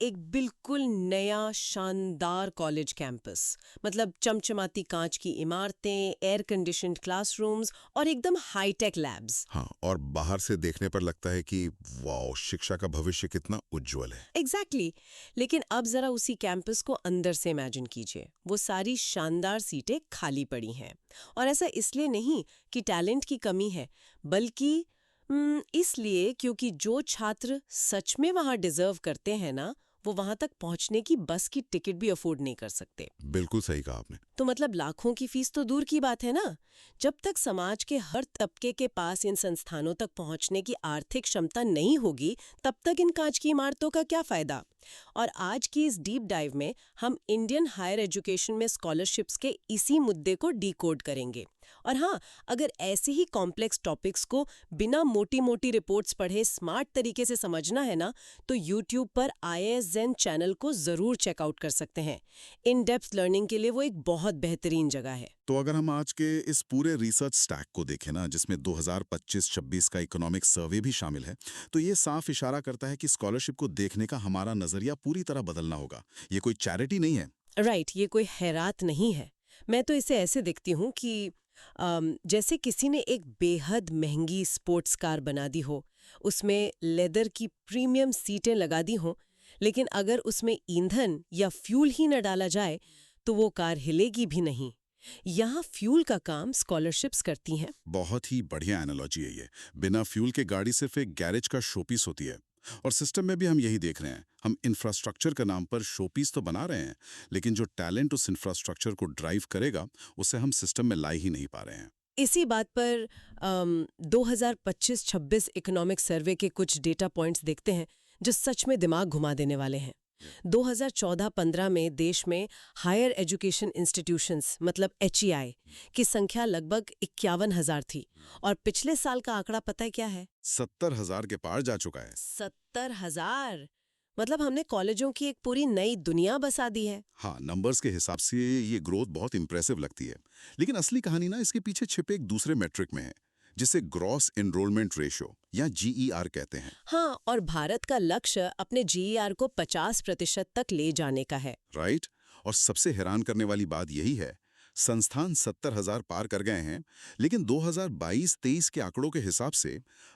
एक बिल्कुल नया शानदार कॉलेज कैंपस। मतलब चमचमाती कांच की इमारतें, एयर कंडीशन्ड क्लासरूम्स और एकदम हाईटेक लैब्स। हाँ, और बाहर से देखने पर लगता है कि वाओ, शिक्षा का भविष्य कितना उज्जवल है। एग्जैक्टली लेकिन अब जरा उसी कैंपस को अंदर से इमेजिन कीजिए। वो सारी शानदार सीटें खाली पड़ी हैं। और ऐसा इसलिए नहीं कि टैलेंट की कमी है, बल्कि इसलिए क्योंकि जो छात्र सच में वहां डिजर्व करते हैं ना, वो वहां तक पहुंचने की बस की टिकट भी अफोर्ड नहीं कर सकते। बिल्कुल सही कहा आपने। तो मतलब लाखों की फीस तो दूर की बात है ना। जब तक समाज के हर तबके के पास इन संस्थानों तक पहुंचने की आर्थिक क्षमता नहीं होगी, तब तक इन कांच की इमारतों का क्या फायदा। और आज की इस डीप डाइव में हम इंडियन हायर एजुकेशन में स्कॉलरशिप्स के इसी मुद्दे को डीकोड करेंगे। और हाँ, अगर ऐसे ही कॉम्प्लेक्स टॉपिक्स को बिना मोटी मोटी रिपोर्ट्स पढ़े स्मार्ट तरीके से समझना है ना, तो यूट्यूब पर IAS Zen चैनल को जरूर चेकआउट कर सकते हैं। इन डेप्थ लर्निंग के लिए वो एक बहुत बेहतरीन जगह है। तो अगर हम आज के इस पूरे रिसर्च स्टैक को देखें ना, जिसमें 2025-26 का इकोनॉमिक सर्वे भी शामिल है, तो ये साफ इशारा करता है कि स्कॉलरशिप को देखने का हमारा नजरिया पूरी तरह बदलना होगा। ये कोई चैरिटी नहीं है। राइट, ये कोई हैरात नहीं है। मैं तो इसे ऐसे देखती हूँ कि जैसे किसी ने एक बेहद महंगी स्पोर्ट्स कार बना दी हो, उसमें लेदर की प्रीमियम सीटें लगा दी हों, लेकिन अगर उसमें ईंधन या फ्यूल ही न डाला जाए तो वो कार हिलेगी भी नहीं। यहाँ फ्यूल का काम स्कॉलरशिप्स करती हैं। बहुत ही बढ़िया एनालॉजी है ये। बिना फ्यूल के गाड़ी सिर्फ एक गैरेज का शोपीस होती है। और सिस्टम में भी हम यही देख रहे हैं। हम इंफ्रास्ट्रक्चर के नाम पर शोपीस तो बना रहे हैं, लेकिन जो टैलेंट उस इंफ्रास्ट्रक्चर को ड्राइव करेगा, उसे हम सिस्टम में ला ही नहीं पा रहे हैं। इसी बात पर 2025-26 इकोनॉमिक सर्वे के कुछ डेटा पॉइंट्स देखते हैं जो सच में दिमाग घुमा देने वाले हैं। 2014-15 में देश में हायर एजुकेशन इंस्टीट्यूशंस मतलब HEI की संख्या लगभग 51,000 थी। और पिछले साल का आंकड़ा पता है क्या है? 70,000 के पार जा चुका है। 70,000। मतलब हमने कॉलेजों की एक पूरी नई दुनिया बसा दी है। हाँ, नंबर्स के हिसाब से ये ग्रोथ बहुत इंप्रेसिव लगती है, लेकिन असली कहानी ना इसके पीछे छिपे एक दूसरे मेट्रिक में है, जिसे ग्रॉस एनरोलमेंट रेशियो या GER कहते हैं। हाँ, और भारत का लक्ष्य अपने GER को 50% तक ले जाने का है। राइट। और सबसे हैरान करने वाली बात यही है, संस्थान 70,000 पार कर गए हैं, लेकिन 2022-23 के आंकड़ों के हिसाब से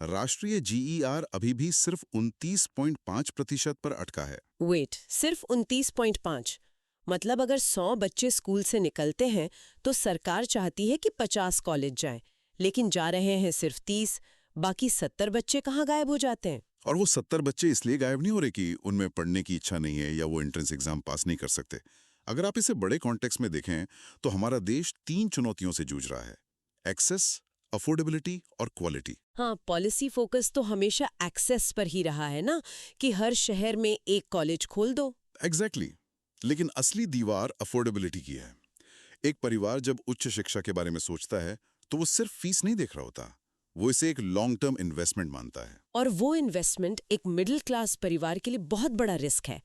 राष्ट्रीय GER अभी भी सिर्फ 29.5% पर अटका है। वेट, सिर्फ 29.5? मतलब अगर 100 बच्चे स्कूल से निकलते हैं तो सरकार चाहती है कि 50 कॉलेज जाएं, लेकिन जा रहे हैं सिर्फ 30। बाकी 70 बच्चे कहाँ गायब हो जाते हैं? और वो 70 बच्चे इसलिए गायब नहीं हो रहे कि उनमें पढ़ने की इच्छा नहीं है या वो एंट्रेंस एग्जाम पास नहीं कर सकते। अगर आप इसे बड़े कॉन्टेक्स्ट में देखें, तो हमारा देश 3 चुनौतियों से जूझ रहा है: एक्सेस, अफोर्डेबिलिटी और क्वालिटी। हाँ, पॉलिसी फोकस तो हमेशा एक्सेस पर ही रहा है ना, कि हर शहर में एक कॉलेज खोल दो। एग्जैक्टली। लेकिन असली दीवार अफोर्डेबिलिटी की है। एक परिवार जब उच्च शिक्षा के बारे में सोचता है, तो वो सिर्फ फीस नहीं देख रहा होता, वो इसे एक लॉन्ग टर्म इन्वेस्टमेंट मानता है। और वो इन्वेस्टमेंट एक मिडिल क्लास परिवार के लिए बहुत बड़ा रिस्क है।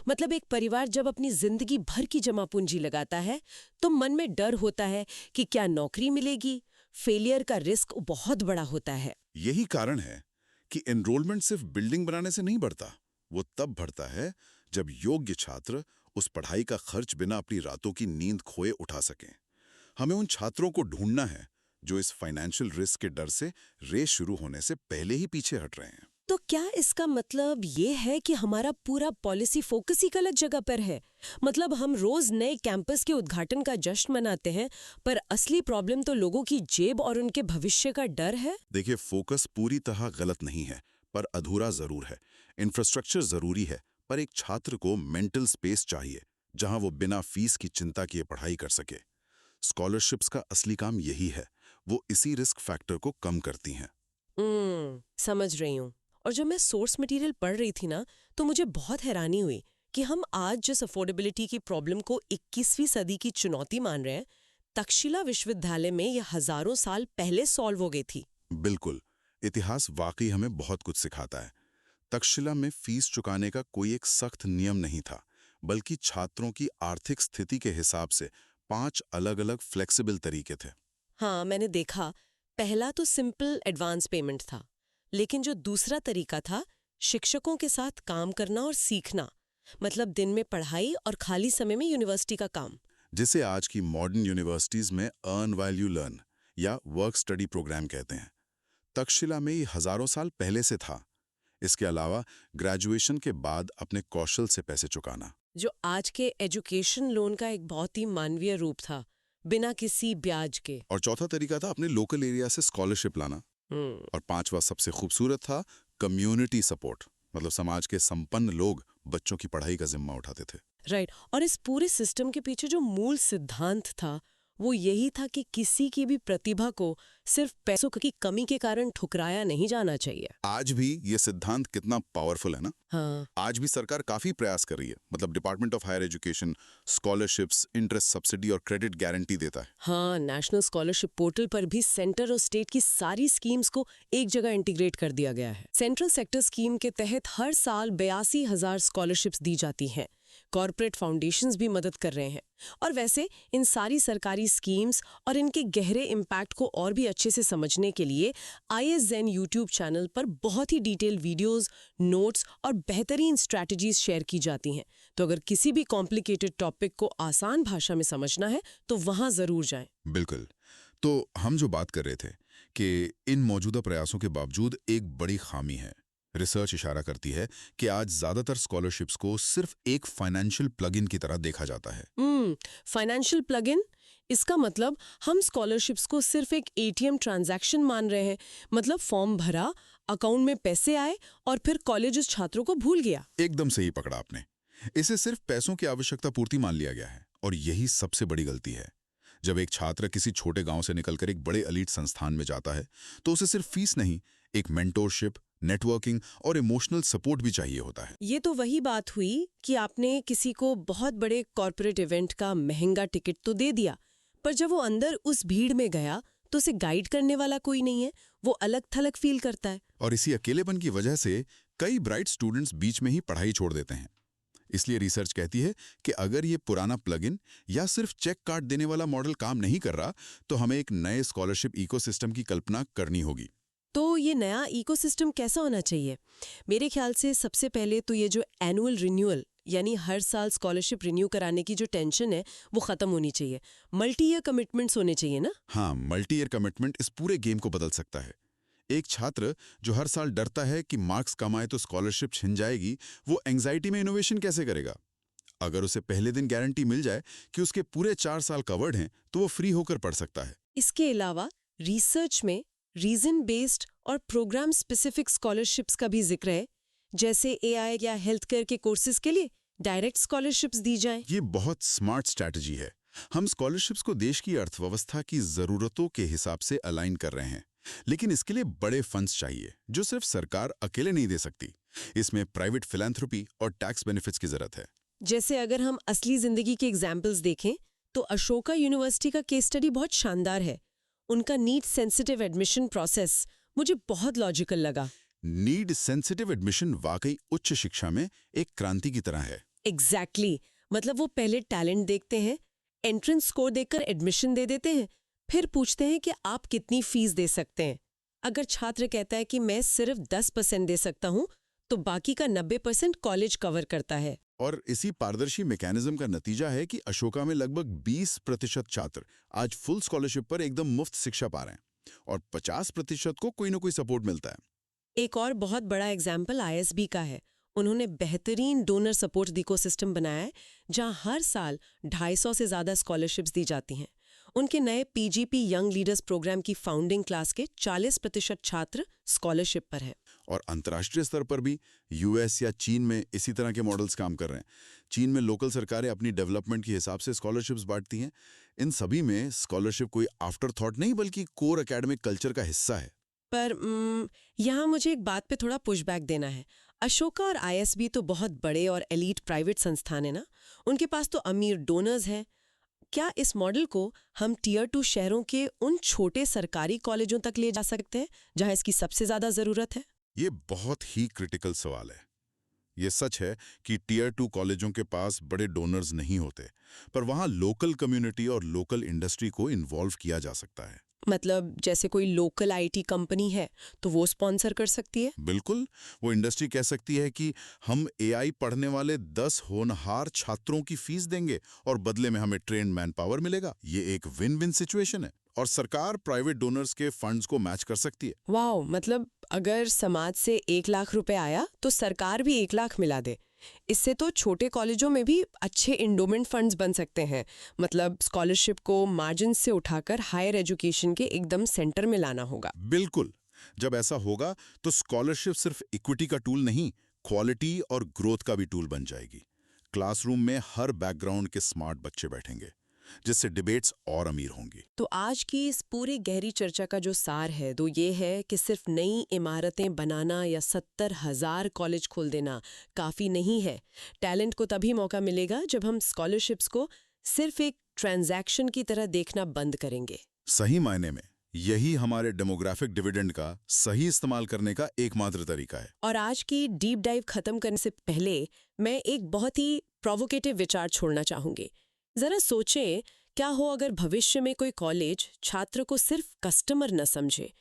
मतलब एक परिवार जब अपनी जिंदगी भर की जमा पूंजी लगाता है, तो मन में डर होता है कि क्या नौकरी मिलेगी। फेलियर का रिस्क बहुत बड़ा होता है। यही कारण है कि एनरोलमेंट सिर्फ बिल्डिंग बनाने से नहीं बढ़ता, वो तब बढ़ता है जब योग्य छात्र उस पढ़ाई का खर्च बिना अपनी रातों की नींद खोए उठा सकें। हमें उन छात्रों को ढूंढना है जो इस फाइनेंशियल रिस्क के डर से रेस शुरू होने से पहले ही पीछे हट रहे हैं। तो क्या इसका मतलब ये है कि हमारा पूरा पॉलिसी फोकस ही गलत जगह पर है? मतलब हम रोज नए कैंपस के उद्घाटन का जश्न मनाते हैं, पर असली प्रॉब्लम तो लोगों की जेब और उनके भविष्य का डर है। देखिए, फोकस पूरी तरह गलत नहीं है, पर अधूरा जरूर है। इंफ्रास्ट्रक्चर जरूरी है, पर एक छात्र को मेंटल स्पेस चाहिए जहां वो बिना फीस की चिंता किए पढ़ाई कर सके। स्कॉलरशिप्स का असली काम यही है, वो इसी रिस्क फैक्टर को कम करती हैं। समझ रही हूँ। और जब मैं सोर्स मटेरियल पढ़ रही थी ना, तो मुझे बहुत हैरानी हुई कि हम आज जिस अफोर्डेबिलिटी की प्रॉब्लम को 21वीं सदी की चुनौती मान रहे हैं, तक्षशिला विश्वविद्यालय में यह हजारों साल पहले सॉल्व हो गई थी। बिल्कुल, इतिहास वाकई हमें बहुत कुछ सिखाता है। तक्षशिला में फीस चुकाने का कोई एक सख्त नियम नहीं था, बल्कि छात्रों की आर्थिक स्थिति के हिसाब से 5 अलग-अलग फ्लेक्सिबल तरीके थे। हाँ, मैंने देखा। पहला तो सिंपल एडवांस पेमेंट था, लेकिन जो दूसरा तरीका था, शिक्षकों के साथ काम करना और सीखना, मतलब दिन में पढ़ाई और खाली समय में यूनिवर्सिटी का काम। जिसे आज की मॉडर्न यूनिवर्सिटीज में अर्न व्हाइल यू लर्न या वर्क स्टडी प्रोग्राम कहते हैं। तक्षशिला में ये हजारों साल पहले से था। इसके अलावा ग्रेजुएशन के बाद अपने कौशल से पैसे चुकाना, जो आज के एजुकेशन लोन का एक बहुत ही मानवीय रूप था, बिना किसी ब्याज के। और चौथा तरीका था अपने लोकल एरिया से स्कॉलरशिप लाना। और पांचवा सबसे खूबसूरत था कम्युनिटी सपोर्ट, मतलब समाज के संपन्न लोग बच्चों की पढ़ाई का जिम्मा उठाते थे। राइट। और इस पूरे सिस्टम के पीछे जो मूल सिद्धांत था वो यही था कि किसी की भी प्रतिभा को सिर्फ पैसों की कमी के कारण ठुकराया नहीं जाना चाहिए। आज भी ये सिद्धांत कितना पावरफुल है ना। हाँ। आज भी सरकार काफी प्रयास कर रही है, मतलब department of higher education scholarships, interest subsidy और क्रेडिट गारंटी देता है। हाँ, नेशनल स्कॉलरशिप पोर्टल पर भी सेंटर और स्टेट की सारी स्कीम्स को एक जगह इंटीग्रेट कर दिया गया है। सेंट्रल सेक्टर स्कीम के तहत हर साल 82,000 स्कॉलरशिप्स दी जाती हैं। कॉर्पोरेट फाउंडेशंस भी मदद कर रहे हैं। और वैसे इन सारी सरकारी स्कीम्स और इनके गहरे इम्पैक्ट को और भी अच्छे से समझने के लिए ISZen यूट्यूब चैनल पर बहुत ही डिटेल वीडियोस, नोट्स और बेहतरीन स्ट्रैटेजीज शेयर की जाती हैं। तो अगर किसी भी कॉम्प्लिकेटेड टॉपिक को आसान भाषा में समझना है तो वहां जरूर जाएं। बिल्कुल। तो हम जो बात कर रहे थे कि इन मौजूदा प्रयासों के बावजूद एक बड़ी खामी है। रिसर्च इशारा करती है कि आज ज्यादातर स्कॉलरशिप्स को सिर्फ एक फाइनेंशियल प्लग इन की तरह देखा जाता है। फाइनेंशियल प्लग इन, इसका मतलब हम स्कॉलरशिप्स को सिर्फ एक ATM ट्रांजैक्शन मान रहे हैं। मतलब फॉर्म भरा, अकाउंट में पैसे आए और फिर कॉलेज उस छात्रों को भूल गया। एकदम सही पकड़ा आपने। इसे सिर्फ पैसों की आवश्यकता पूर्ति मान लिया गया है और यही सबसे बड़ी गलती है। जब एक छात्र किसी छोटे गांव से निकलकर एक बड़े एलीट संस्थान में जाता है तो उसे सिर्फ फीस नहीं, एक मेंटोरशिप, नेटवर्किंग और इमोशनल सपोर्ट भी चाहिए होता है। ये तो वही बात हुई कि आपने किसी को बहुत बड़े कॉर्पोरेट इवेंट का महंगा टिकट तो दे दिया, पर जब वो अंदर उस भीड़ में गया तो उसे गाइड करने वाला कोई नहीं है। वो अलग थलग फील करता है। और इसी अकेलेपन की वजह से कई ब्राइट स्टूडेंट्स बीच में ही पढ़ाई छोड़ देते हैं। इसलिए रिसर्च कहती है कि अगर ये पुराना प्लग इन या सिर्फ चेक काट देने वाला मॉडल काम नहीं कर रहा तो हमें एक नए स्कॉलरशिप इकोसिस्टम की कल्पना करनी होगी। तो ये नया इकोसिस्टम कैसा होना चाहिए? मेरे ख्याल से सबसे पहले तो ये जो एनुअल रिन्यूअल, यानी हर साल स्कॉलरशिप रिन्यू कराने की जो टेंशन है वो खत्म होनी चाहिए। मल्टी ईयर कमिटमेंट्स होने चाहिए ना। हाँ, मल्टी ईयर कमिटमेंट इस पूरे गेम को बदल सकता है। एक छात्र जो हर साल डरता है कि मार्क्स कम आए तो स्कॉलरशिप छिन जाएगी, वो एंग्जाइटी में इनोवेशन कैसे करेगा? अगर उसे पहले दिन गारंटी मिल जाए कि उसके पूरे 4 साल कवर्ड हैं तो वो फ्री होकर पढ़ सकता है। इसके अलावा रिसर्च में रीजन बेस्ड और प्रोग्राम स्पेसिफिक स्कॉलरशिप्स का भी जिक्र है। जैसे AI या हेल्थ केयर के कोर्सेज के लिए डायरेक्ट स्कॉलरशिप्स दी जाएं। ये बहुत स्मार्ट स्ट्रैटेजी है। हम स्कॉलरशिप्स को देश की अर्थव्यवस्था की जरूरतों के हिसाब से अलाइन कर रहे हैं, लेकिन इसके लिए बड़े फंड्स चाहिए जो सिर्फ सरकार अकेले नहीं दे सकती। इसमें प्राइवेट फिलैंथ्रोपी और टैक्स बेनिफिट्स की जरूरत है। जैसे अगर हम असली जिंदगी के एग्जाम्पल्स देखें तो अशोका यूनिवर्सिटी का केस स्टडी बहुत शानदार है। उनका नीड सेंसिटिव एडमिशन प्रोसेस मुझे बहुत लॉजिकल लगा। नीड सेंसिटिव एडमिशन वाकई उच्च शिक्षा में एक क्रांति की तरह है। एग्जैक्टली। मतलब वो पहले टैलेंट देखते हैं, एंट्रेंस स्कोर देखकर एडमिशन दे देते हैं, फिर पूछते हैं कि आप कितनी फीस दे सकते हैं। अगर छात्र कहता है कि मैं सिर्फ 10% दे सकता हूं तो बाकी का 90% कॉलेज कवर करता है। और इसी पारदर्शी मैकेनिज्म का नतीजा है कि अशोका में लगभग 20% छात्र आज फुल स्कॉलरशिप पर एकदम मुफ्त शिक्षा पा रहे हैं और 50% को कोई ना कोई सपोर्ट मिलता है। एक और बहुत बड़ा एग्जाम्पल ISB का है। उन्होंने बेहतरीन डोनर सपोर्ट इकोसिस्टम बनाया है जहां हर साल 250 से ज्यादा स्कॉलरशिप्स दी जाती हैं। उनके नए PGP यंग लीडर्स प्रोग्राम की फाउंडिंग क्लास के 40% छात्र स्कॉलरशिप पर हैं। और अंतर्राष्ट्रीय स्तर पर भी US या चीन में इसी तरह के मॉडल्स काम कर रहे हैं। चीन में लोकल सरकारें अपनी डेवलपमेंट के हिसाब से स्कॉलरशिप्स बांटती हैं। इन सभी में स्कॉलरशिप कोई आफ्टर थॉट नहीं बल्कि कोर एकेडमिक कल्चर का हिस्सा है। पर यहाँ मुझे एक बात पे थोड़ा पुशबैक देना है। अशोका और ISB तो बहुत बड़े और एलीट प्राइवेट संस्थान है ना, उनके पास तो अमीर डोनर्स हैं। क्या इस मॉडल को हम Tier 2 शहरों के उन छोटे सरकारी कॉलेजों तक ले जा सकते हैं जहां इसकी सबसे ज्यादा जरूरत है? ये बहुत ही क्रिटिकल सवाल है। ये सच है कि Tier 2 कॉलेजों के पास बड़े डोनर्स नहीं होते, पर वहां लोकल कम्युनिटी और लोकल इंडस्ट्री को इन्वॉल्व किया जा सकता है। मतलब जैसे कोई लोकल आईटी कंपनी है तो वो स्पॉन्सर कर सकती है। बिल्कुल, वो इंडस्ट्री कह सकती है कि हम एआई पढ़ने वाले 10 होनहार छात्रों की फीस देंगे और बदले में हमें ट्रेन्ड मैन पावर मिलेगा। ये एक विन विन सिचुएशन है और सरकार प्राइवेट डोनर्स के फंड्स को मैच कर सकती है। वाओ, मतलब अगर समाज से 1 लाख रुपए आया तो सरकार भी 1 लाख मिला दे। इससे तो छोटे कॉलेजों में भी अच्छे इंडोमेंट फंड्स बन सकते हैं। मतलब स्कॉलरशिप को मार्जिन से उठाकर हायर एजुकेशन के एकदम सेंटर में लाना होगा। बिल्कुल, जब ऐसा होगा तो स्कॉलरशिप सिर्फ इक्विटी का टूल नहीं, क्वालिटी और ग्रोथ का भी टूल बन जाएगी। क्लासरूम में हर बैकग्राउंड के स्मार्ट बच्चे बैठेंगे, जिससे डिबेट्स और अमीर होंगी। तो आज की इस पूरी गहरी चर्चा का जो सार है तो ये है कि सिर्फ नई इमारतें बनाना या 70,000 कॉलेज खोल देना काफ़ी नहीं है। टैलेंट को तभी मौका मिलेगा जब हम स्कॉलरशिप्स को सिर्फ एक ट्रांजैक्शन की तरह देखना बंद करेंगे। सही मायने में यही हमारे डेमोग्राफिक डिविडेंड का सही इस्तेमाल करने का एकमात्र तरीका है। और आज की डीप डाइव खत्म करने से पहले मैं एक बहुत ही प्रोवोकेटिव विचार छोड़ना चाहूंगी। जरा सोचें, क्या हो अगर भविष्य में कोई कॉलेज छात्र को सिर्फ कस्टमर न समझे?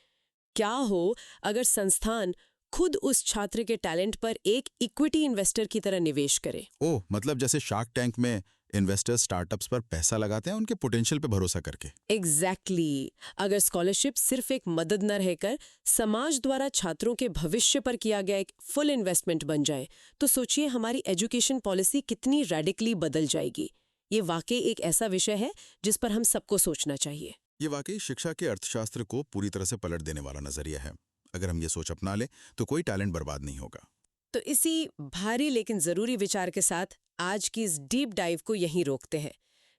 क्या हो अगर संस्थान खुद उस छात्र के टैलेंट पर एक इक्विटी इन्वेस्टर की तरह निवेश करे? ओह, मतलब जैसे शार्क टैंक में इन्वेस्टर्स स्टार्टअप्स पर पैसा लगाते हैं उनके पोटेंशियल पे भरोसा करके। एग्जैक्टली अगर स्कॉलरशिप सिर्फ एक मदद न रहकर समाज द्वारा छात्रों के भविष्य पर किया गया एक फुल इन्वेस्टमेंट बन जाए, तो सोचिए हमारी एजुकेशन पॉलिसी कितनी रेडिकली बदल जाएगी। ये वाकई एक ऐसा विषय है जिस पर हम सबको सोचना चाहिए। ये वाकई शिक्षा के अर्थशास्त्र को पूरी तरह से पलट देने वाला नजरिया है। अगर हम ये सोच अपना लें तो कोई टैलेंट बर्बाद नहीं होगा। तो इसी भारी लेकिन जरूरी विचार के साथ आज की इस डीप डाइव को यहीं रोकते हैं।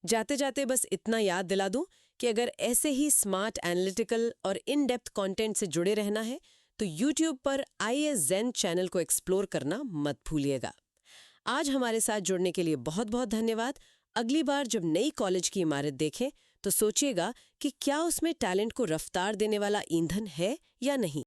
जाते जाते बस इतना याद दिला दूं कि अगर ऐसे ही स्मार्ट, एनालिटिकल और इन डेप्थ कंटेंट से जुड़े रहना है तो YouTube पर IIS Zen चैनल को एक्सप्लोर करना मत भूलिएगा। आज हमारे साथ जुड़ने के लिए बहुत बहुत धन्यवाद। अगली बार जब नई कॉलेज की इमारत देखें तो सोचिएगा कि क्या उसमें टैलेंट को रफ्तार देने वाला ईंधन है या नहीं।